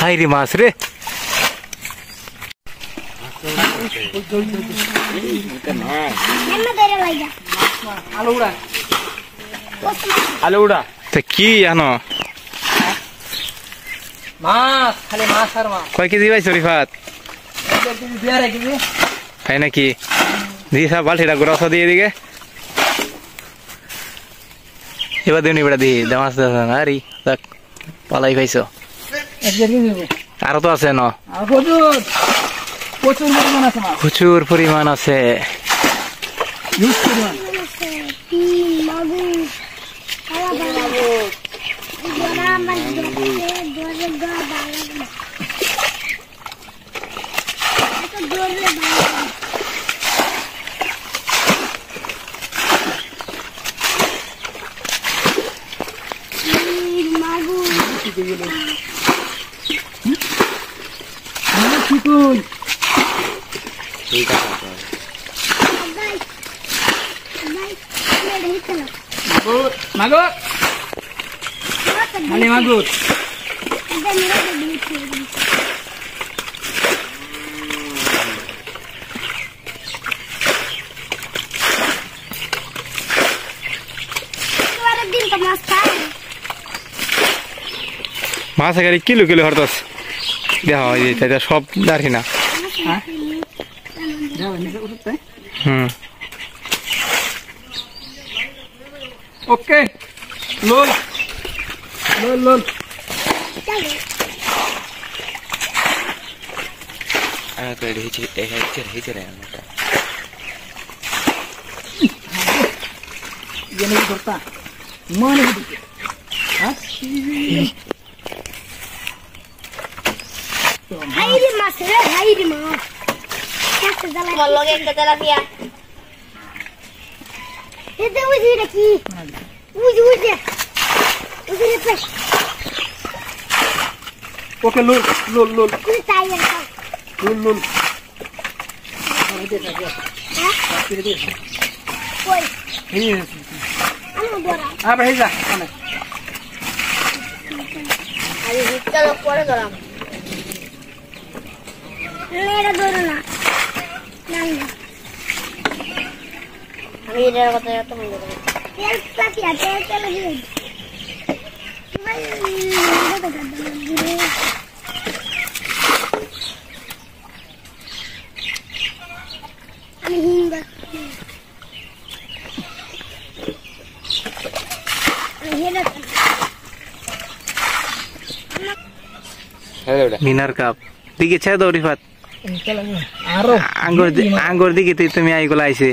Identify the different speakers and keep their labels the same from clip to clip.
Speaker 1: high রে মাছ রে
Speaker 2: আলু উড়া
Speaker 1: তা কি জানো
Speaker 2: মাছ খালি মাছ আর মাছ
Speaker 1: কয় কেজি পাইছো রিফাত তাই নাকি দিয়ে সব বালতিটা গোড়া দিয়ে দিকে এবার দিন এবার দিই মাছ আরে দেখ পালাই খাইছো আরো তো আছে ন প্রচুর পরিমাণ আছে
Speaker 2: মাগুর মানে মাগুর
Speaker 1: মাছ এখানে কিলো কিলো হরতাস দেখা হয় যে সব দাঁড়ি না
Speaker 2: ওকে লোল লোল লোল ওকে লোল লোল লোল লোল লোল আবার হেই যা
Speaker 1: মিনার কাপ দিকে ছেড়ে দাও রিফাত আঙ্গুর দিকে তুমি আইগুলো আইছে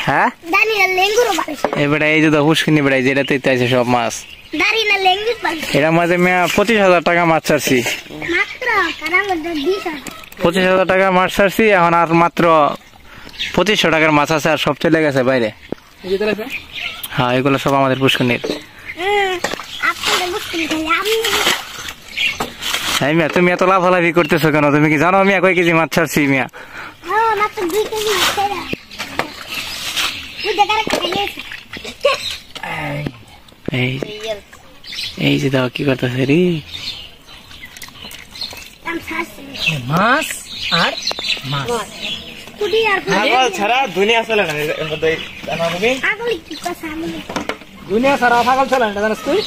Speaker 1: হ্যাঁ এবারে এই যে হুসকিনি বেড়াই যেটাতে আছে সব মাছ এটার মাঝে 25,000 টাকা মাছ ছাড়ছি 25,000 টাকা মাছ ছাড়ছি এখন আর মাত্র 2500 টাকার মাছ আছে আর সব চলে গেছে বাইরে হ্যাঁ এগুলো সব আমাদের পুষ্করণীর হ্যাঁ মিয়া তুমি এত লাফালাফি করতেছো কেন তুমি কি জানো মিয়া কয় কেজি মাছ ছাড়ছি মিয়া এই যে দাও কি করতেছে রে
Speaker 2: মাছ আর মাছ
Speaker 1: ছাড়া দুনিয়া চলে না
Speaker 2: দুনিয়া সারা পাগল চলে না জানিস তুই